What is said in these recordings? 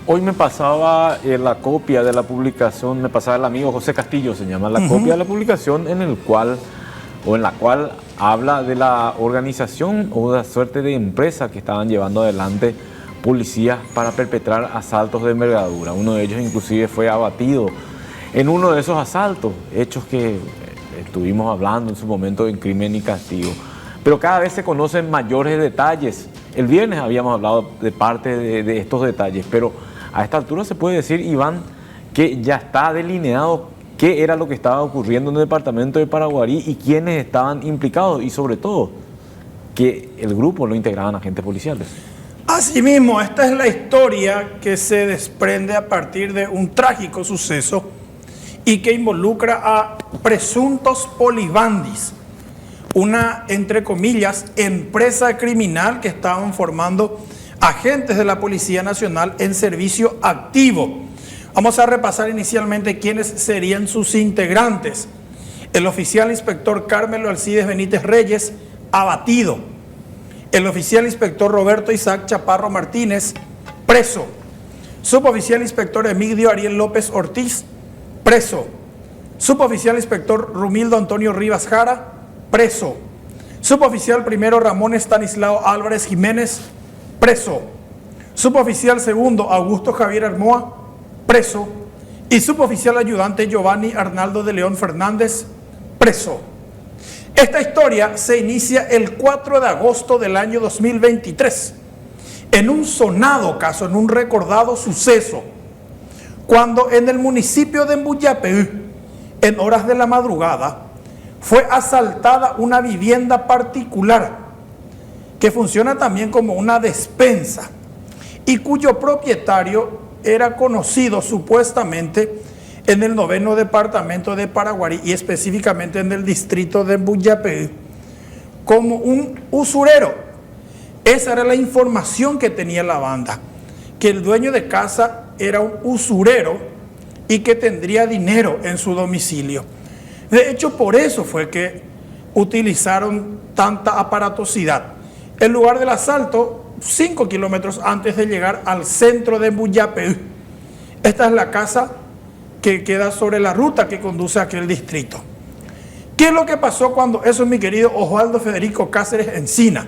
Hoy me pasaba la copia de la publicación, me pasaba el amigo José Castillo, se llama, la copia de la publicación en la cual habla de la organización o de la suerte de empresa que estaban llevando adelante policías para perpetrar asaltos de envergadura. Uno de ellos inclusive fue abatido en uno de esos asaltos, hechos que estuvimos hablando en su momento en Crimen y Castigo. Pero cada vez se conocen mayores detalles. El viernes habíamos hablado de parte de estos detalles, pero a esta altura se puede decir, Iván, que ya está delineado qué era lo que estaba ocurriendo en el departamento de Paraguarí y quiénes estaban implicados, y sobre todo que el grupo lo integraban agentes policiales. Asimismo, esta es la historia que se desprende a partir de un trágico suceso y que involucra a presuntos polibandis, una, entre comillas, empresa criminal que estaban formando agentes de la Policía Nacional en servicio activo. Vamos a repasar inicialmente quiénes serían sus integrantes. El oficial inspector Carmelo Alcides Benítez Reyes, abatido. El oficial inspector Roberto Isaac Chaparro Martínez, preso. Suboficial inspector Emilio Ariel López Ortiz, preso. Suboficial inspector Rumildo Antonio Rivas Jara, preso. Suboficial primero Ramón Estanislao Álvarez Jiménez, preso. Suboficial segundo Augusto Javier Armoa, preso. Y suboficial ayudante Giovanni Arnaldo de León Fernández, preso. Esta historia se inicia el 4 de agosto del año 2023, en un sonado caso, en un recordado suceso, cuando en el municipio de Embuyapeu, en horas de la madrugada, fue asaltada una vivienda particular que funciona también como una despensa y cuyo propietario era conocido supuestamente en el 9º departamento de Paraguarí y específicamente en el distrito de Embuyapeu como un usurero. Esa era la información que tenía la banda, que el dueño de casa era un usurero y que tendría dinero en su domicilio. De hecho, por eso fue que utilizaron tanta aparatosidad. El lugar del asalto, 5 kilómetros antes de llegar al centro de Embuyapeu. Esta es la casa que queda sobre la ruta que conduce a aquel distrito. ¿Qué es lo que pasó cuando eso, mi querido Osvaldo Federico Cáceres Encina?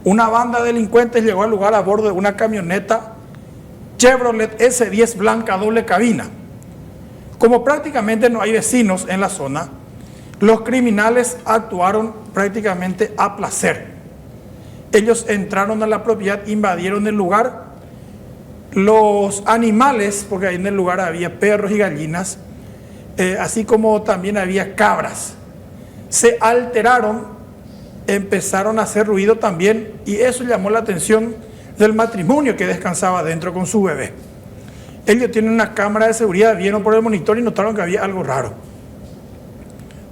Una banda de delincuentes llegó al lugar a bordo de una camioneta Chevrolet S10 blanca doble cabina. Como prácticamente no hay vecinos en la zona, los criminales actuaron prácticamente a placer. Ellos entraron a la propiedad, invadieron el lugar. Los animales, porque ahí en el lugar había perros y gallinas, así como también había cabras, se alteraron, empezaron a hacer ruido también, y eso llamó la atención del matrimonio que descansaba dentro con su bebé. Ellos tienen una cámara de seguridad, vieron por el monitor y notaron que había algo raro.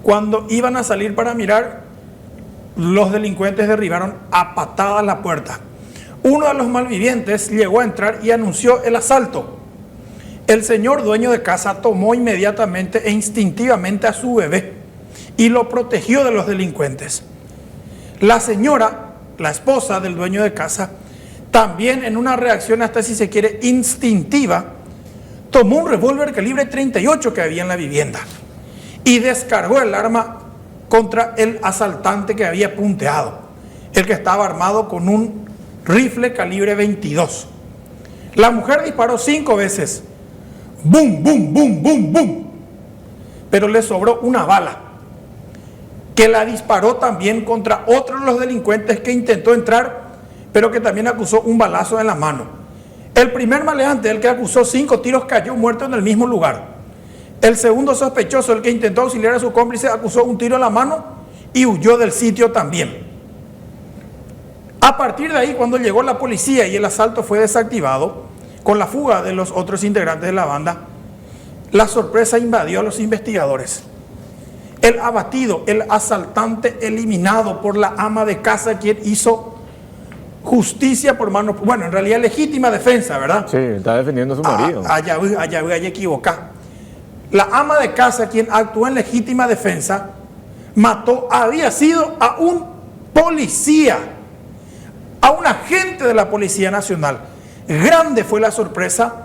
Cuando iban a salir para mirar, los delincuentes derribaron a patadas la puerta. Uno de los malvivientes llegó a entrar y anunció el asalto. El señor dueño de casa tomó inmediatamente e instintivamente a su bebé y lo protegió de los delincuentes. La señora, la esposa del dueño de casa, también en una reacción hasta, si se quiere, instintiva, tomó un revólver calibre 38 que había en la vivienda y descargó el arma contra el asaltante que había punteado, el que estaba armado con un rifle calibre 22. La mujer disparó 5 veces. ¡Bum, bum, bum, bum, bum! Pero le sobró una bala, que la disparó también contra otro de los delincuentes que intentó entrar, pero que también acusó un balazo en la mano. El primer maleante, el que acusó 5 tiros, cayó muerto en el mismo lugar. El segundo sospechoso, el que intentó auxiliar a su cómplice, acusó un tiro en la mano y huyó del sitio también. A partir de ahí, cuando llegó la policía y el asalto fue desactivado, con la fuga de los otros integrantes de la banda, la sorpresa invadió a los investigadores. El abatido, el asaltante eliminado por la ama de casa, quien hizo justicia por mano, bueno, en realidad legítima defensa, ¿verdad? Sí, está defendiendo a su marido. Allá equivocá. La ama de casa, quien actuó en legítima defensa, había sido a un policía, a un agente de la Policía Nacional. Grande fue la sorpresa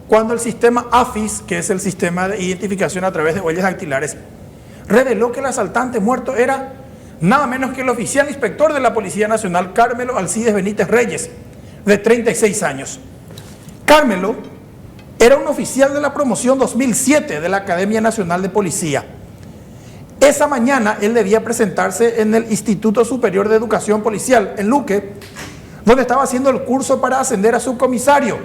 cuando el sistema AFIS, que es el sistema de identificación a través de huellas dactilares, reveló que el asaltante muerto era nada menos que el oficial inspector de la Policía Nacional, Carmelo Alcides Benítez Reyes, de 36 años. Carmelo era un oficial de la promoción 2007 de la Academia Nacional de Policía. Esa mañana él debía presentarse en el Instituto Superior de Educación Policial, en Luque, donde estaba haciendo el curso para ascender a subcomisario.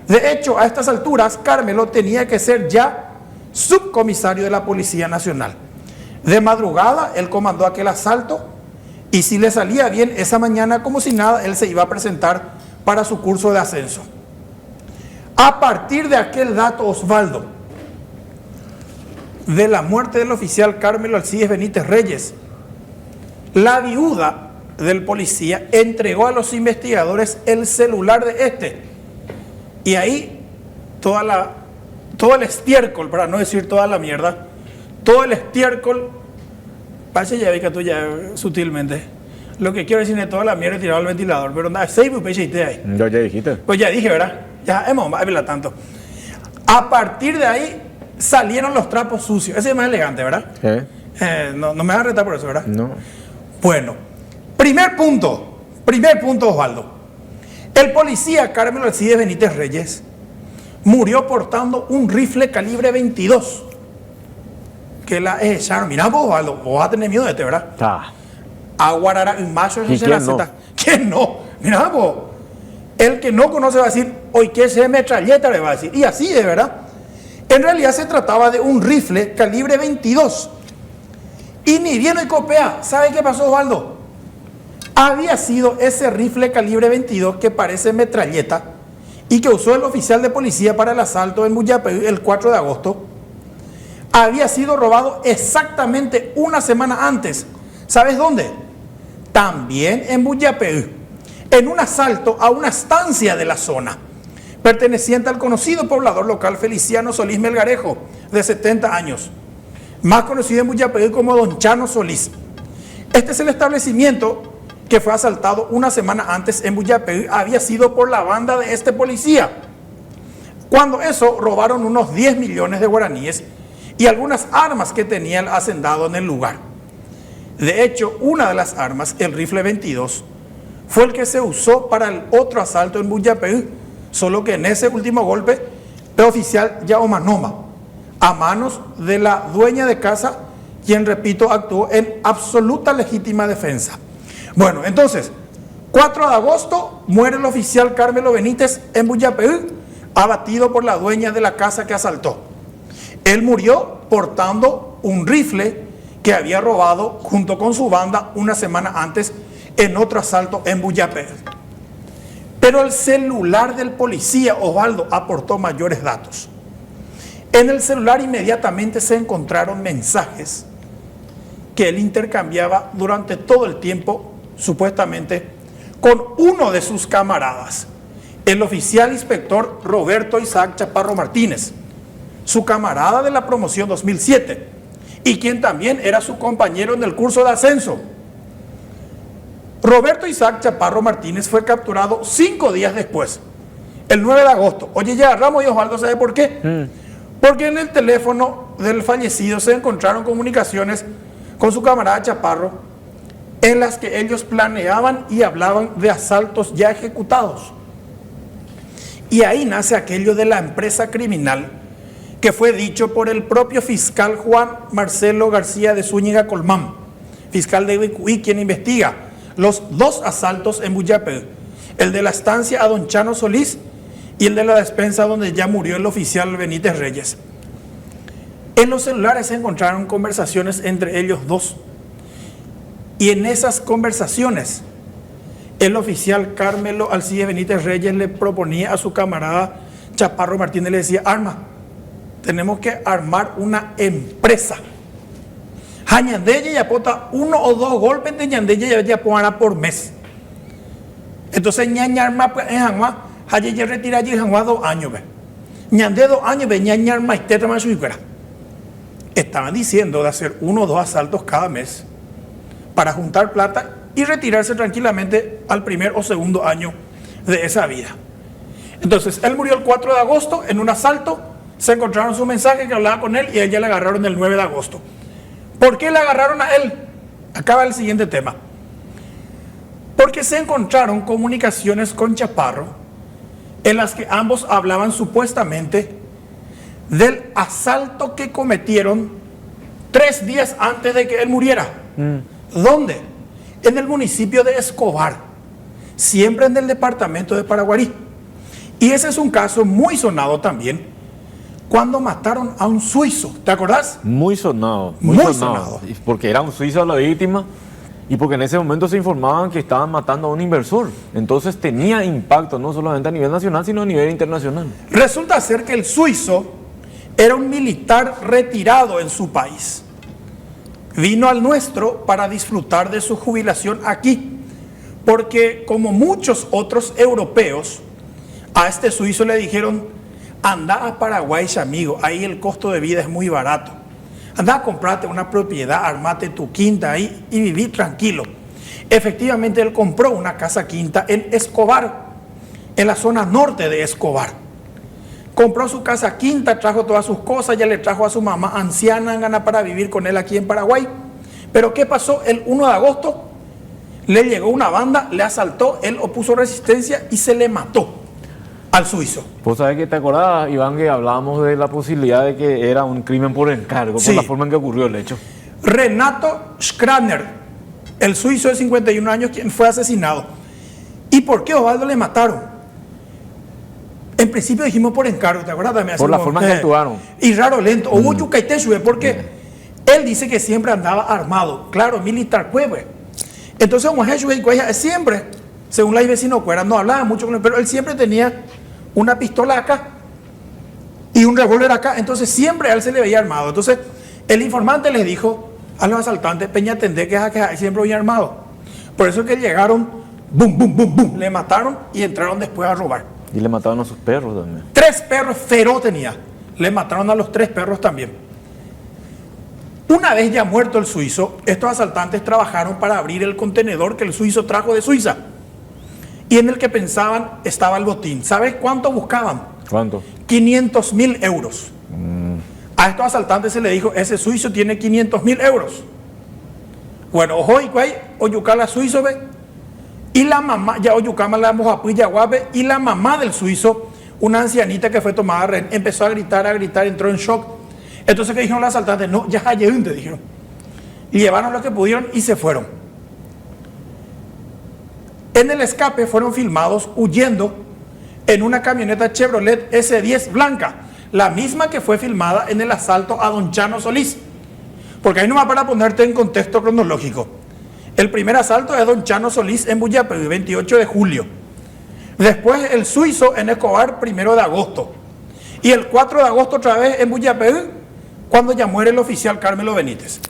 De hecho, a estas alturas, Carmelo tenía que ser ya subcomisario de la Policía Nacional. De madrugada, él comandó aquel asalto y si le salía bien esa mañana, como si nada, él se iba a presentar para su curso de ascenso. A partir de aquel dato, Osvaldo, de la muerte del oficial Carmelo Alcides Benítez Reyes, la viuda del policía entregó a los investigadores el celular de este. Y ahí todo el estiércol, para no decir toda la mierda, todo el estiércol, parece ya vi que tú ya sutilmente, lo que quiero decir es toda la mierda tirado al ventilador, pero nada, ahí. Yo ya dijiste. Pues ya dije, ¿verdad? Ya hemos habla tanto. A partir de ahí salieron los trapos sucios. Ese es más elegante, ¿verdad? No me vas a retar por eso, ¿verdad? No. Bueno, primer punto, Osvaldo. El policía Carmelo Alcides Benítez Reyes murió portando un rifle calibre 22. Que la echaron. Mirá vos, Osvaldo, vos vas a tener miedo de este, ¿verdad? Aguarará un macho ¿Y quién no? ¿Quién no? Mirá vos. El que no conoce va a decir, hoy qué se metralleta le va a decir. Y así de verdad. En realidad se trataba de un rifle calibre 22. Y ni bien y copea. ¿Sabe qué pasó, Osvaldo? Había sido ese rifle calibre 22 que parece metralleta y que usó el oficial de policía para el asalto en Buyapeú el 4 de agosto. Había sido robado exactamente una semana antes. ¿Sabes dónde? También en Buyapeú, en un asalto a una estancia de la zona, perteneciente al conocido poblador local Feliciano Solís Melgarejo, de 70 años, más conocido en Buyapeú como Don Chano Solís. Este es el establecimiento que fue asaltado una semana antes en Buyapeú, había sido por la banda de este policía. Cuando eso, robaron unos 10 millones de guaraníes y algunas armas que tenía el hacendado en el lugar. De hecho, una de las armas, el rifle 22, fue el que se usó para el otro asalto en Buyapeú, solo que en ese último golpe, el oficial Yaomanoma, a manos de la dueña de casa, quien, repito, actuó en absoluta legítima defensa. Bueno, entonces, 4 de agosto muere el oficial Carmelo Benítez en Buyapeú, abatido por la dueña de la casa que asaltó. Él murió portando un rifle que había robado junto con su banda una semana antes en otro asalto en Buyapeú. Pero el celular del policía, Osvaldo, aportó mayores datos. En el celular inmediatamente se encontraron mensajes que él intercambiaba durante todo el tiempo, supuestamente, con uno de sus camaradas, el oficial inspector Roberto Isaac Chaparro Martínez, su camarada de la promoción 2007, y quien también era su compañero en el curso de ascenso. Roberto Isaac Chaparro Martínez fue capturado 5 días después, el 9 de agosto. Oye, ya Ramos y Osvaldo, ¿sabe por qué? Porque en el teléfono del fallecido se encontraron comunicaciones con su camarada Chaparro, en las que ellos planeaban y hablaban de asaltos ya ejecutados. Y ahí nace aquello de la empresa criminal que fue dicho por el propio fiscal Juan Marcelo García de Zúñiga Colmán, fiscal de Ibicuí, quien investiga los 2 asaltos en Buyapeú, el de la estancia a Don Chano Solís y el de la despensa donde ya murió el oficial Benítez Reyes. En los celulares se encontraron conversaciones entre ellos dos, y en esas conversaciones el oficial Carmelo Alcides Benítez Reyes le proponía a su camarada Chaparro Martínez, le decía: tenemos que armar una empresa. Ñandeye ya pota 1 o 2 golpes de Ñandeye ya ponará por mes. Entonces ñañarma pues en Hanguá, ya retira allí en Hanguá 2 años. Ñande 2 años, ñañarma y tetra más suicera. Estaban diciendo de hacer 1 o 2 asaltos cada mes para juntar plata y retirarse tranquilamente al primer o segundo año de esa vida. Entonces, él murió el 4 de agosto en un asalto, se encontraron su mensaje que hablaba con él y a ella le agarraron el 9 de agosto. ¿Por qué le agarraron a él? Acaba el siguiente tema. Porque se encontraron comunicaciones con Chaparro en las que ambos hablaban supuestamente del asalto que cometieron 3 días antes de que él muriera. ¿Dónde? En el municipio de Escobar, siempre en el departamento de Paraguarí. Y ese es un caso muy sonado también, cuando mataron a un suizo, ¿te acordás? Muy sonado. Muy sonado. Porque era un suizo la víctima y porque en ese momento se informaban que estaban matando a un inversor. Entonces tenía impacto no solamente a nivel nacional, sino a nivel internacional. Resulta ser que el suizo era un militar retirado en su país. Vino al nuestro para disfrutar de su jubilación aquí, porque como muchos otros europeos, a este suizo le dijeron: anda a Paraguay, amigo, ahí el costo de vida es muy barato. Anda a comprarte una propiedad, armate tu quinta ahí y viví tranquilo. Efectivamente, él compró una casa quinta en Escobar, en la zona norte de Escobar. Compró su casa quinta, trajo todas sus cosas, ya le trajo a su mamá anciana gana para vivir con él aquí en Paraguay. Pero ¿qué pasó? El 1 de agosto le llegó una banda, le asaltó, él opuso resistencia y se le mató al suizo. Vos sabés que te acordás, Iván, que hablábamos de la posibilidad de que era un crimen por encargo, Sí. por la forma en que ocurrió el hecho. Renato Schraner, el suizo de 51 años, quien fue asesinado. ¿Y por qué Osvaldo le mataron? En principio dijimos por encargo, ¿te acuerdas? También Por la forma en que actuaron. Y raro lento, o yucaiteshue, porque él dice que siempre andaba armado. Claro, militar, pues. Entonces, siempre, según la vecino Cuera, no hablaba mucho con él, pero él siempre tenía una pistola acá y un revólver acá. Entonces, siempre a él se le veía armado. Entonces, el informante les dijo a los asaltantes: Peña, atendé que siempre venía armado. Por eso es que llegaron, boom, boom, boom, boom, le mataron y entraron después a robar. Y le mataron a sus perros también. 3 perros feroz tenía. Le mataron a los 3 perros también. Una vez ya muerto el suizo, estos asaltantes trabajaron para abrir el contenedor que el suizo trajo de Suiza y en el que pensaban estaba el botín. ¿Sabes cuánto buscaban? ¿Cuánto? 500.000 euros. A estos asaltantes se le dijo: ese suizo tiene 500.000 euros. Bueno, ojo, oyucala suizo, ve. Y la mamá, ya oyucama la mojapilla guape, y la mamá del suizo, una ancianita que fue tomada rehén, empezó a gritar, entró en shock. Entonces, ¿qué dijeron los asaltantes? No, ya hay te dijeron. Y llevaron lo que pudieron y se fueron. En el escape fueron filmados huyendo en una camioneta Chevrolet S10 blanca, la misma que fue filmada en el asalto a don Chano Solís. Porque ahí nomás para ponerte en contexto cronológico. El primer asalto es don Chano Solís en Buyapeví, 28 de julio. Después el suizo en Escobar, 1 de agosto. Y el 4 de agosto otra vez en Buyapeví, cuando ya muere el oficial Carmelo Benítez.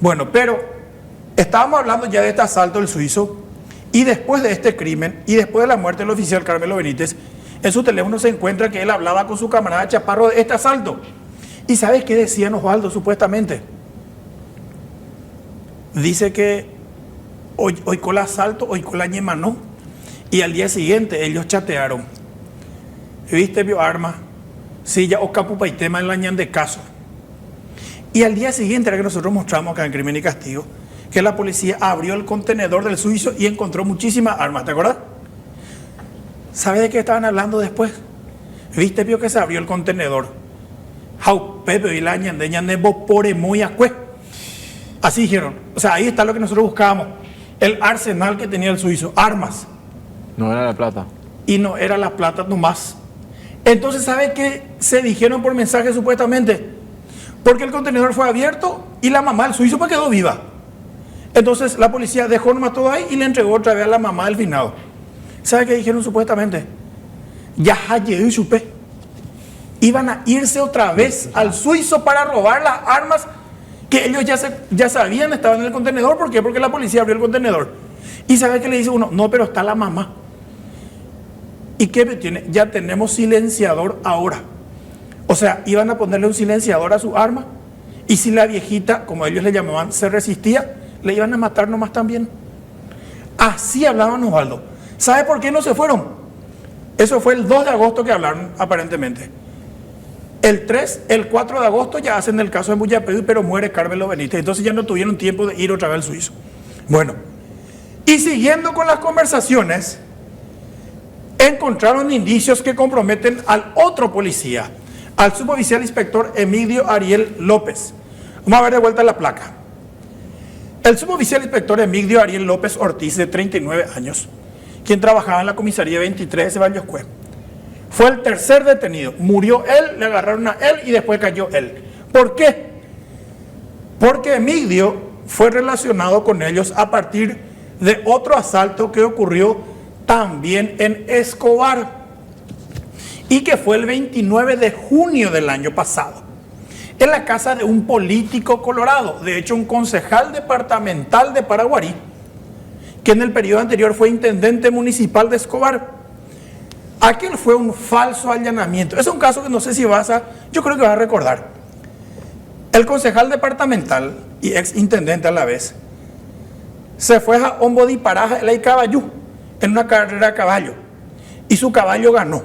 Bueno, pero estábamos hablando ya de este asalto del suizo, y después de este crimen, y después de la muerte del oficial Carmelo Benítez, en su teléfono se encuentra que él hablaba con su camarada Chaparro de este asalto. ¿Y sabes qué decían Osvaldo supuestamente? Dice que hoy con el asalto, hoy con la ñema no. Y al día siguiente ellos chatearon. ¿Viste, vio arma? Sí, ya ocapupa y tema en la ñan de caso. Y al día siguiente era que nosotros mostramos acá en Crimen y Castigo que la policía abrió el contenedor del suizo y encontró muchísimas armas, ¿te acuerdas? ¿Sabes de qué estaban hablando después? ¿Viste, vio que se abrió el contenedor? Jau, Pepe y la ñan de ñan de bopore muy acue. Así dijeron. O sea, ahí está lo que nosotros buscábamos. El arsenal que tenía el suizo, armas. No era la plata. Y no era la plata nomás. Entonces, ¿sabe qué se dijeron por mensaje supuestamente? Porque el contenedor fue abierto y la mamá del suizo pues quedó viva. Entonces la policía dejó nomás todo ahí y le entregó otra vez a la mamá del finado. ¿Sabe qué dijeron supuestamente? Ya y supe. Iban a irse otra vez al suizo para robar las armas que ellos ya sabían estaban en el contenedor. ¿Por qué? Porque la policía abrió el contenedor. ¿Y sabe qué le dice uno? No, pero está la mamá. ¿Y qué tiene? Ya tenemos silenciador ahora. O sea, iban a ponerle un silenciador a su arma. Y si la viejita, como ellos le llamaban, se resistía, le iban a matar nomás también. Así hablaban Osvaldo. ¿Sabe por qué no se fueron? Eso fue el 2 de agosto que hablaron, aparentemente. El 4 de agosto ya hacen el caso de Muyapeu, pero muere Carmelo Benítez. Entonces ya no tuvieron tiempo de ir otra vez al suizo. Bueno, y siguiendo con las conversaciones, encontraron indicios que comprometen al otro policía, al suboficial inspector Emigdio Ariel López. Vamos a ver de vuelta la placa. El suboficial inspector Emigdio Ariel López Ortiz, de 39 años, quien trabajaba en la comisaría 23 de Ceballos-Cue, fue el tercer detenido. Murió él, le agarraron a él y después cayó él. ¿Por qué? Porque Emigdio fue relacionado con ellos a partir de otro asalto que ocurrió también en Escobar y que fue el 29 de junio del año pasado, en la casa de un político colorado, de hecho un concejal departamental de Paraguarí, que en el periodo anterior fue intendente municipal de Escobar. Aquel fue un falso allanamiento. Es un caso que no sé si yo creo que vas a recordar. El concejal departamental y ex intendente a la vez se fue a Ombodiparaja, el Caballo, en una carrera a caballo, y su caballo ganó.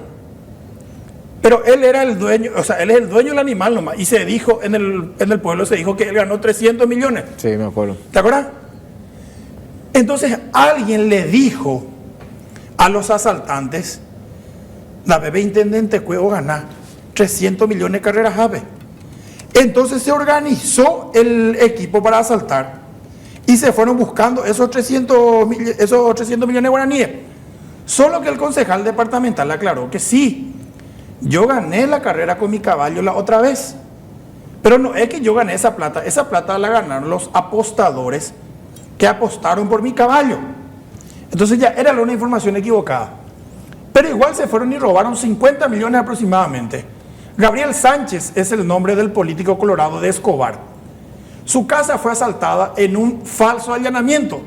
Pero él era el dueño, o sea, él es el dueño del animal nomás, y se dijo en el pueblo, se dijo que él ganó 300 millones. Sí, me acuerdo. ¿Te acuerdas? Entonces alguien le dijo a los asaltantes: la bebé intendente Cuevo gana 300 millones de carreras ave. Entonces se organizó el equipo para asaltar y se fueron buscando esos 300 millones de guaraníes. Solo que el concejal departamental aclaró que sí, yo gané la carrera con mi caballo la otra vez, pero no es que yo gané esa plata la ganaron los apostadores que apostaron por mi caballo. Entonces ya era una información equivocada. Pero igual se fueron y robaron 50 millones aproximadamente. Gabriel Sánchez es el nombre del político colorado de Escobar. Su casa fue asaltada en un falso allanamiento.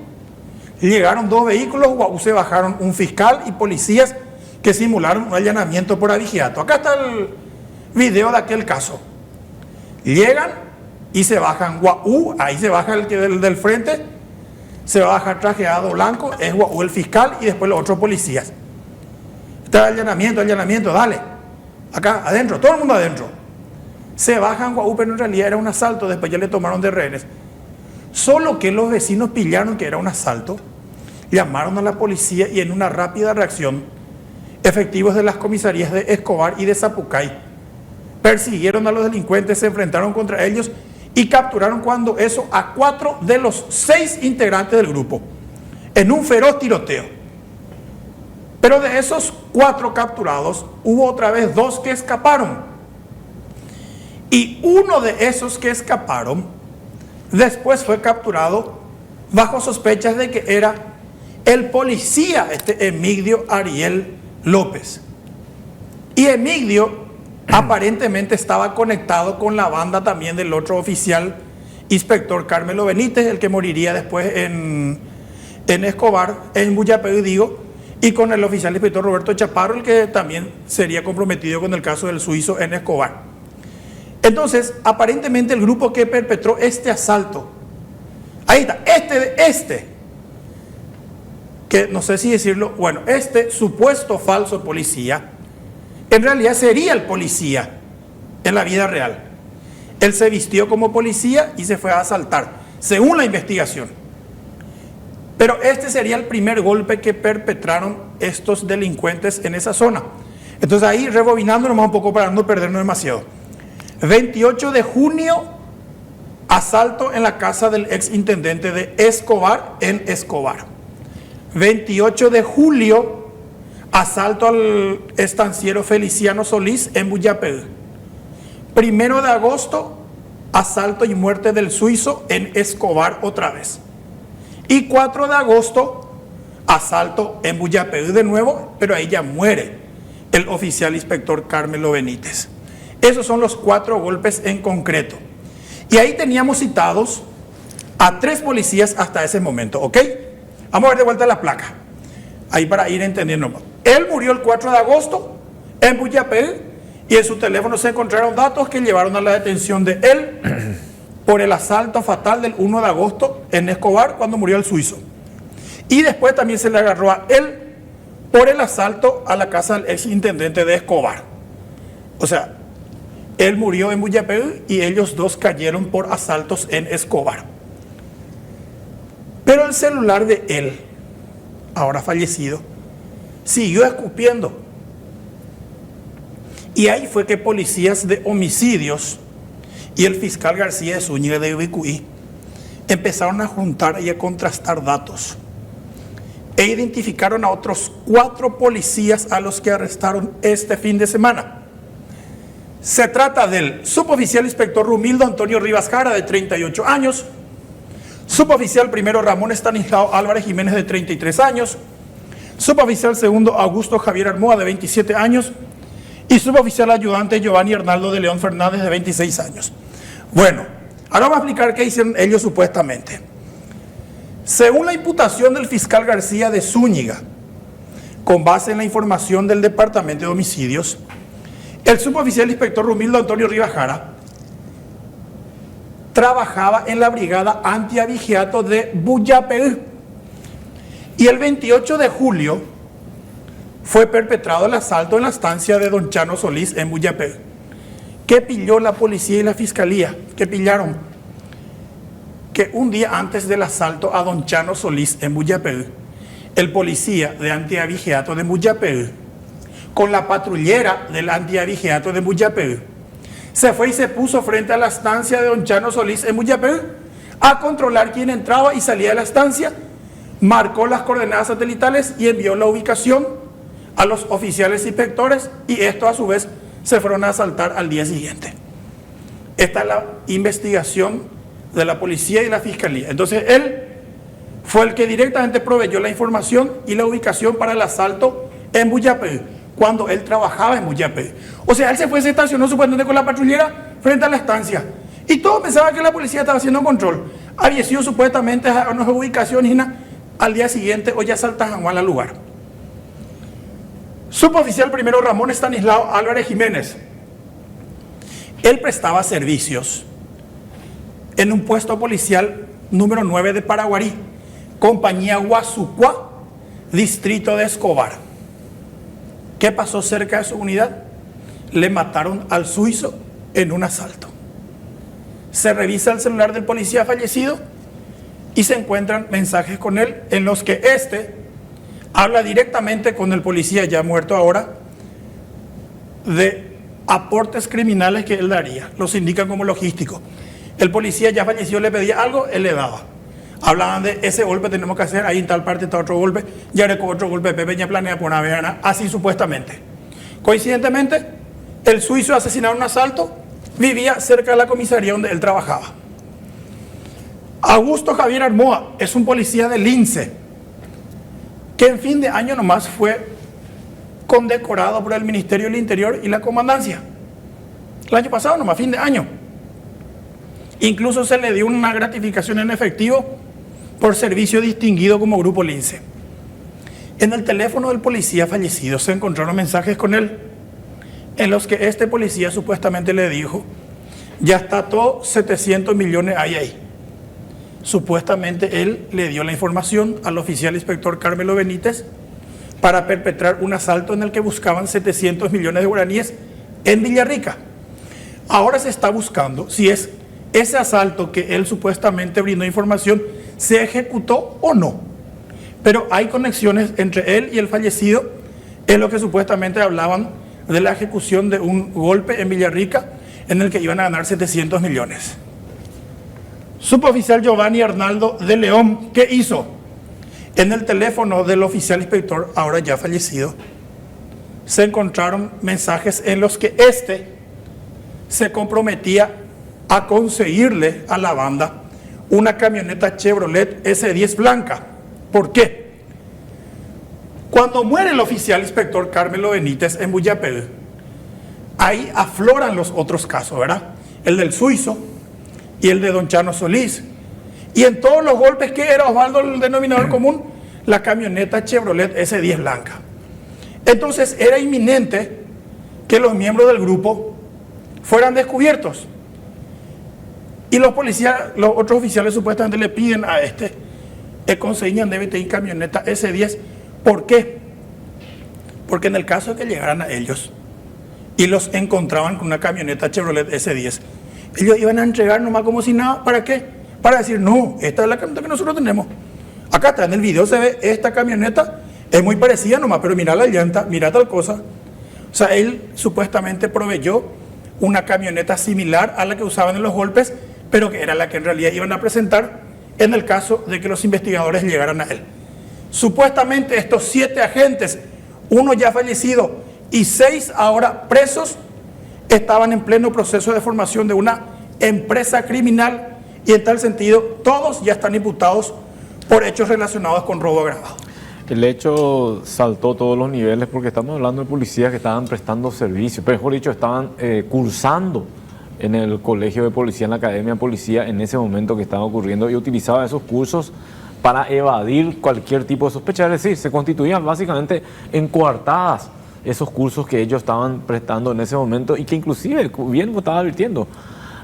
Llegaron 2 vehículos, se bajaron un fiscal y policías que simularon un allanamiento por abigeato. Acá está el video de aquel caso. Llegan y se bajan Guaú, ahí se baja el que del frente, se baja trajeado blanco, es Guaú el fiscal y después los otros policías. Está allanamiento, dale. Acá, adentro, todo el mundo adentro. Se bajan Guaú, pero en realidad era un asalto, después ya le tomaron de rehenes. Solo que los vecinos pillaron que era un asalto, llamaron a la policía y en una rápida reacción, efectivos de las comisarías de Escobar y de Zapucay persiguieron a los delincuentes, se enfrentaron contra ellos y capturaron cuando eso a 4 de los 6 integrantes del grupo, en un feroz tiroteo. Pero de esos 4 capturados, hubo otra vez 2 que escaparon. Y uno de esos que escaparon, después fue capturado bajo sospechas de que era el policía, Emigdio Ariel López. Y Emigdio aparentemente estaba conectado con la banda también del otro oficial, inspector Carmelo Benítez, el que moriría después en Escobar, en Muyapeu, digo, y con el oficial inspector Roberto Chaparro, el que también sería comprometido con el caso del suizo en Escobar. Entonces, aparentemente el grupo que perpetró este asalto, ahí está, que no sé si decirlo, bueno, este supuesto falso policía, en realidad sería el policía en la vida real. Él se vistió como policía y se fue a asaltar, según la investigación. Pero este sería el primer golpe que perpetraron estos delincuentes en esa zona. Entonces ahí, rebobinando nomás un poco para no perdernos demasiado. 28 de junio, asalto en la casa del ex intendente de Escobar en Escobar. 28 de julio, asalto al estanciero Feliciano Solís en Muyapeu. 1 de agosto, asalto y muerte del suizo en Escobar otra vez. Y 4 de agosto, asalto en Muyapeu de nuevo, pero ahí ya muere el oficial inspector Carmelo Benítez. Esos son los 4 golpes en concreto. Y ahí teníamos citados a 3 policías hasta ese momento, ¿ok? Vamos a ver de vuelta la placa, ahí para ir entendiendo más. Él murió el 4 de agosto en Muyapeu y en su teléfono se encontraron datos que llevaron a la detención de él por el asalto fatal del 1 de agosto en Escobar cuando murió el suizo. Y después también se le agarró a él por el asalto a la casa del ex intendente de Escobar. O sea, él murió en Buyapeú y ellos dos cayeron por asaltos en Escobar. Pero el celular de él, ahora fallecido, siguió escupiendo. Y ahí fue que policías de homicidios y el fiscal García de Zúñiga de Ubicuí empezaron a juntar y a contrastar datos e identificaron a otros 4 policías a los que arrestaron este fin de semana. Se trata del suboficial inspector Rumildo Antonio Rivas Jara, de 38 años, suboficial primero Ramón Estanislao Álvarez Jiménez, de 33 años, suboficial segundo Augusto Javier Armoa, de 27 años, y suboficial ayudante Giovanni Arnaldo de León Fernández, de 26 años. Bueno, ahora vamos a explicar qué hicieron ellos supuestamente. Según la imputación del fiscal García de Zúñiga, con base en la información del Departamento de Homicidios, el suboficial inspector Rumildo Antonio Rivas Jara trabajaba en la brigada antiavigiato de Buyapeú y el 28 de julio fue perpetrado el asalto en la estancia de Don Chano Solís en Buyapeú. ¿Qué pilló la policía y la fiscalía? ¿Qué pillaron? Que un día antes del asalto a Don Chano Solís en Buyapeú, el policía de antiavigiato de Buyapeú, con la patrullera del antiavigiato de Buyapeú, se fue y se puso frente a la estancia de Don Chano Solís en Buyapeú a controlar quién entraba y salía de la estancia, marcó las coordenadas satelitales y envió la ubicación a los oficiales inspectores, y esto a su vez se fueron a asaltar al día siguiente. Esta es la investigación de la policía y la fiscalía. Entonces él fue el que directamente proveyó la información y la ubicación para el asalto en Buyapeú, cuando él trabajaba en Buyapeú. O sea, él se fue, se estacionó supuestamente con la patrullera frente a la estancia y todos pensaban que la policía estaba haciendo control. Había sido supuestamente a unas ubicaciones y al día siguiente hoy ya saltan al lugar. Suboficial primero Ramón Estanislao Álvarez Jiménez. Él prestaba servicios en un puesto policial número 9 de Paraguarí, compañía Guasucuá, distrito de Escobar. ¿Qué pasó cerca de su unidad? Le mataron al suizo en un asalto. Se revisa el celular del policía fallecido y se encuentran mensajes con él en los que habla directamente con el policía ya muerto ahora de aportes criminales que él daría. Los indican como logístico. El policía ya fallecido le pedía algo, él le daba. Hablaban de ese golpe tenemos que hacer, ahí en tal parte está otro golpe, ya haré otro golpe, Pepe ya planea por una vegana, así supuestamente. Coincidentemente, el suizo asesinado en un asalto vivía cerca de la comisaría donde él trabajaba. Augusto Javier Armoa es un policía de Lince, que en fin de año nomás fue condecorado por el Ministerio del Interior y la Comandancia. El año pasado nomás, fin de año. Incluso se le dio una gratificación en efectivo por servicio distinguido como Grupo Lince. En el teléfono del policía fallecido se encontraron mensajes con él, en los que este policía supuestamente le dijo: ya está todo, 700 millones hay ahí. Supuestamente él le dio la información al oficial inspector Carmelo Benítez para perpetrar un asalto en el que buscaban 700 millones de guaraníes en Villarrica. Ahora se está buscando si es ese asalto que él supuestamente brindó información se ejecutó o no. Pero hay conexiones entre él y el fallecido, en lo que supuestamente hablaban de la ejecución de un golpe en Villarrica en el que iban a ganar 700 millones. Suboficial Giovanni Arnaldo de León, ¿qué hizo? En el teléfono del oficial inspector, ahora ya fallecido, se encontraron mensajes en los que se comprometía a conseguirle a la banda una camioneta Chevrolet S10 blanca. ¿Por qué? Cuando muere el oficial inspector Carmelo Benítez en Buyapeú, ahí afloran los otros casos, ¿verdad? El del suizo y el de Don Chano Solís. Y en todos los golpes que era Osvaldo el denominador común, la camioneta Chevrolet S10 blanca. Entonces era inminente que los miembros del grupo fueran descubiertos. Y los policías, los otros oficiales supuestamente le piden a que conseguían debe tener camioneta S10. ¿Por qué? Porque en el caso de que llegaran a ellos y los encontraban con una camioneta Chevrolet S10, ellos iban a entregar nomás como si nada. ¿Para qué? Para decir, no, esta es la camioneta que nosotros tenemos. Acá está, en el video se ve esta camioneta, es muy parecida nomás, pero mira la llanta, mira tal cosa. O sea, él supuestamente proveyó una camioneta similar a la que usaban en los golpes, pero que era la que en realidad iban a presentar en el caso de que los investigadores llegaran a él. Supuestamente estos 7 agentes, uno ya fallecido y 6 ahora presos, estaban en pleno proceso de formación de una empresa criminal, y en tal sentido todos ya están imputados por hechos relacionados con robo agravado. El hecho saltó todos los niveles porque estamos hablando de policías que estaban prestando servicio, pero mejor dicho, estaban cursando en el colegio de policía, en la academia de policía, en ese momento que estaba ocurriendo, y utilizaban esos cursos para evadir cualquier tipo de sospecha. Es decir, se constituían básicamente en coartadas esos cursos que ellos estaban prestando en ese momento, y que inclusive, bien lo estaba advirtiendo,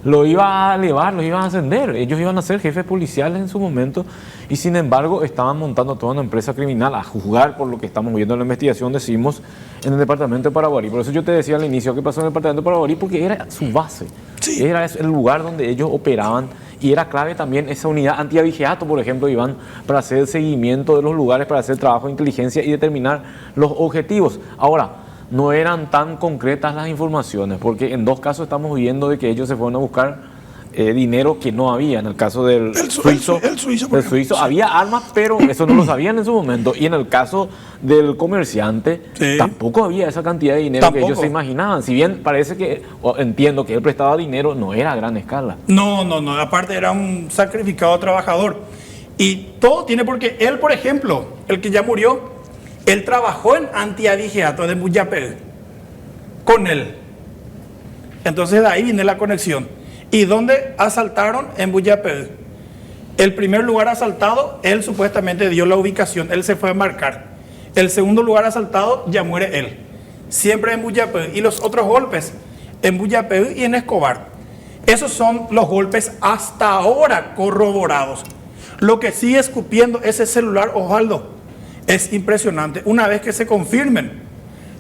lo iba a elevar, lo iban a ascender, ellos iban a ser jefes policiales en su momento, y sin embargo estaban montando toda una empresa criminal, a juzgar por lo que estamos viendo en la investigación, decimos, en el departamento de Paraguarí. Por eso yo te decía al inicio que pasó en el departamento de Paraguarí, porque era su base, sí, era el lugar donde ellos operaban, y era clave también esa unidad antiabigeato, por ejemplo, Iván, para hacer el seguimiento de los lugares, para hacer trabajo de inteligencia y determinar los objetivos. Ahora, no eran tan concretas las informaciones, porque en 2 casos estamos viendo de que ellos se fueron a buscar dinero que no había. En el caso del suizo había armas, pero eso no lo sabían en su momento. Y en el caso del comerciante, sí, tampoco había esa cantidad de dinero que ellos se imaginaban. Si bien parece que, entiendo que él prestaba dinero, no era a gran escala. No, aparte era un sacrificado trabajador. Y todo tiene porque él, por ejemplo, el que ya murió, él trabajó en antiabigeato de Muyapel con él. Entonces de ahí viene la conexión. ¿Y dónde asaltaron? En Muyapel. El primer lugar asaltado, él supuestamente dio la ubicación, él se fue a marcar. El segundo lugar asaltado, ya muere él. Siempre en Muyapel. Y los otros golpes, en Muyapel y en Escobar. Esos son los golpes hasta ahora corroborados. Lo que sigue escupiendo ese celular, Osvaldo, es impresionante. Una vez que se confirmen,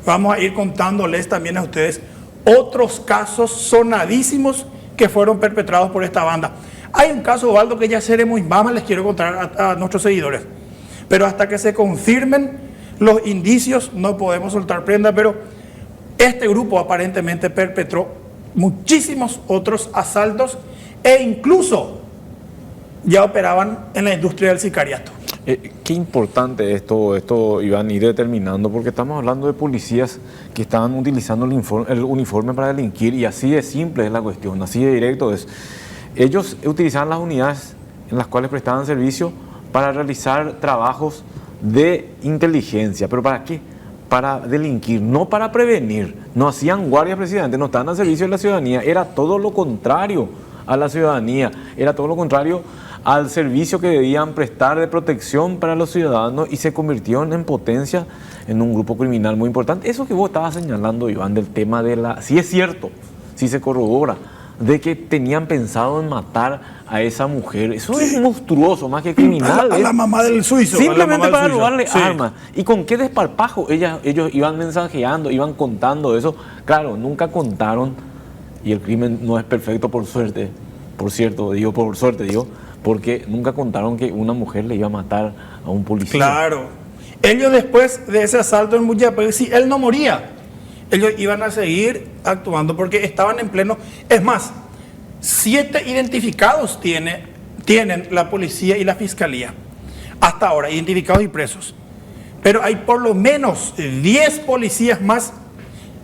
vamos a ir contándoles también a ustedes otros casos sonadísimos que fueron perpetrados por esta banda. Hay un caso, Osvaldo, que ya seremos más, les quiero contar a nuestros seguidores. Pero hasta que se confirmen los indicios, no podemos soltar prenda. Pero este grupo aparentemente perpetró muchísimos otros asaltos e incluso ya operaban en la industria del sicariato. Qué importante esto, Iván, ir determinando, porque estamos hablando de policías que estaban utilizando el uniforme para delinquir, y así de simple es la cuestión, así de directo es. Ellos utilizaban las unidades en las cuales prestaban servicio para realizar trabajos de inteligencia. ¿Pero para qué? Para delinquir, no para prevenir. No hacían guardias precisamente, no estaban al servicio de la ciudadanía, era todo lo contrario a la ciudadanía, era todo lo contrario al servicio que debían prestar de protección para los ciudadanos, y se convirtieron en potencia en un grupo criminal muy importante. Eso que vos estabas señalando, Iván, del tema de la... Si es cierto, si se corrobora, de que tenían pensado en matar a esa mujer. Eso sí, es monstruoso, más que criminal. A la mamá del suizo. Simplemente para robarle armas. ¿Y con qué desparpajo? Ellos iban mensajeando, iban contando eso. Claro, nunca contaron, y el crimen no es perfecto por suerte, porque nunca contaron que una mujer le iba a matar a un policía. Claro. Ellos, después de ese asalto en Muyapel, si él no moría, ellos iban a seguir actuando porque estaban en pleno... Es más, 7 identificados tienen la policía y la fiscalía hasta ahora, identificados y presos. Pero hay por lo menos 10 policías más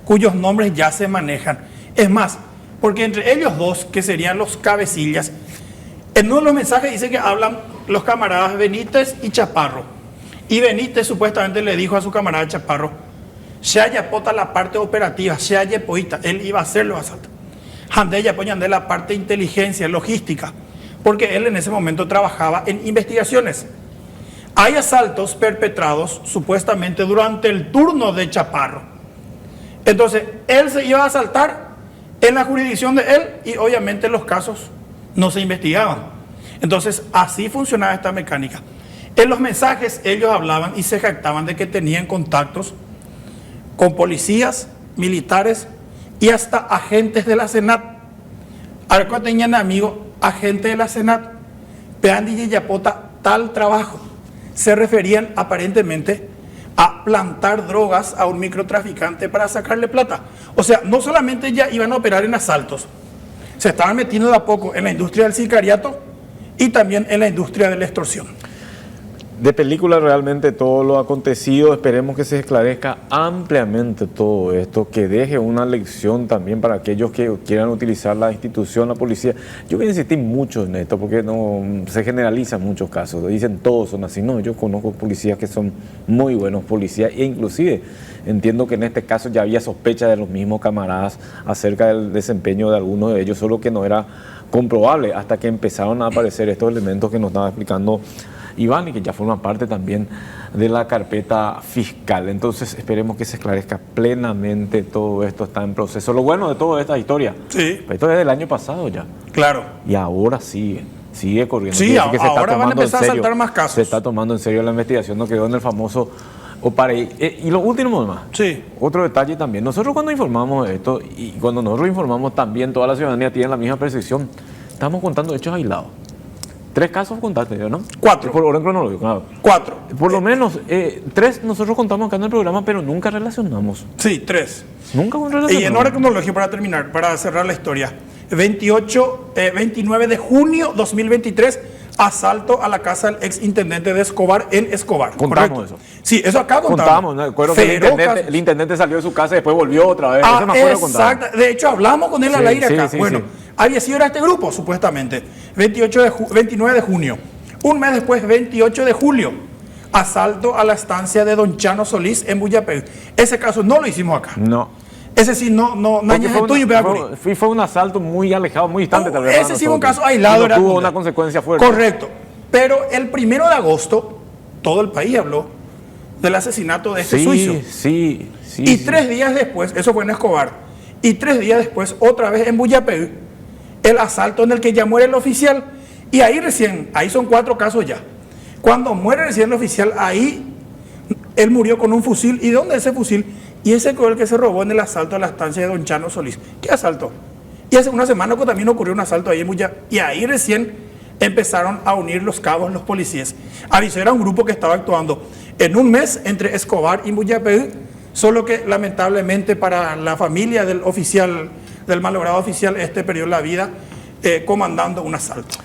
cuyos nombres ya se manejan. Es más, porque entre ellos 2, que serían los cabecillas, en uno de los mensajes dice que hablan los camaradas Benítez y Chaparro. Y Benítez supuestamente le dijo a su camarada Chaparro, se haya pota la parte operativa, se haya poita, él iba a hacer los asaltos. Handella apoyan de la parte de inteligencia, logística, porque él en ese momento trabajaba en investigaciones. Hay asaltos perpetrados supuestamente durante el turno de Chaparro. Entonces, él se iba a asaltar en la jurisdicción de él, y obviamente los casos no se investigaban. Entonces, así funcionaba esta mecánica. En los mensajes ellos hablaban y se jactaban de que tenían contactos con policías, militares y hasta agentes de la Senat. Arco tenían amigos, agentes de la Senat, Peandi y Yapota, tal trabajo. Se referían aparentemente a plantar drogas a un microtraficante para sacarle plata. O sea, no solamente ya iban a operar en asaltos, se estaban metiendo de a poco en la industria del sicariato y también en la industria de la extorsión. De película realmente todo lo acontecido, esperemos que se esclarezca ampliamente todo esto, que deje una lección también para aquellos que quieran utilizar la institución, la policía. Yo voy a insistir mucho en esto porque no se generalizan muchos casos, dicen todos son así. No, yo conozco policías que son muy buenos policías e inclusive entiendo que en este caso ya había sospecha de los mismos camaradas acerca del desempeño de algunos de ellos, solo que no era comprobable hasta que empezaron a aparecer estos elementos que nos estaba explicando Iván y que ya forman parte también de la carpeta fiscal. Entonces esperemos que se esclarezca plenamente todo esto, está en proceso. Lo bueno de toda esta historia, sí, esto es del año pasado ya. Claro. Y ahora sigue corriendo. Sí, ahora van a empezar a saltar más casos. Se está tomando en serio la investigación, no quedó en el famoso Oparey. Y lo último más, sí, otro detalle también. Nosotros cuando informamos de esto y cuando nosotros informamos también toda la ciudadanía tiene la misma percepción, estamos contando hechos aislados. 3 casos contaste, ¿no? 4. Por orden cronológico, claro. 4. Por lo menos 3 nosotros contamos acá en el programa, pero nunca relacionamos. Sí, 3. Nunca relacionamos. Y en orden cronológico para terminar, para cerrar la historia. 29 de junio 2023, asalto a la casa del ex intendente de Escobar en Escobar. Contamos ¿correcto? eso. Sí, eso acá contamos. ¿No? Recuerdo que el intendente salió de su casa y después volvió otra vez. Eso me acuerdo contar. Exacto. De hecho, hablamos con él al aire acá. Bueno, había sido este grupo, supuestamente. 29 de junio. Un mes después, 28 de julio. Asalto a la estancia de Don Chano Solís en Buyapeu. Ese caso no lo hicimos acá. No. Ese sí, fue un asalto muy alejado, muy distante tal vez. Ese sí fue un caso aislado. No tuvo una consecuencia fuerte. Correcto. Pero el 1 de agosto, todo el país habló del asesinato de este suizo. Sí. Y 3 días después, eso fue en Escobar, y 3 días después, otra vez en Buyapeu, el asalto en el que ya muere el oficial. Y ahí son 4 casos ya. Cuando muere recién el oficial, ahí él murió con un fusil. ¿Y dónde ese fusil? Y ese fue el que se robó en el asalto a la estancia de Don Chano Solís. ¿Qué asalto? Y hace una semana también ocurrió un asalto ahí en Buyapeu. Y ahí recién empezaron a unir los cabos los policías. Avisó, era un grupo que estaba actuando en un mes entre Escobar y Buyapeu, solo que lamentablemente para la familia del oficial, del malogrado oficial, perdió la vida comandando un asalto.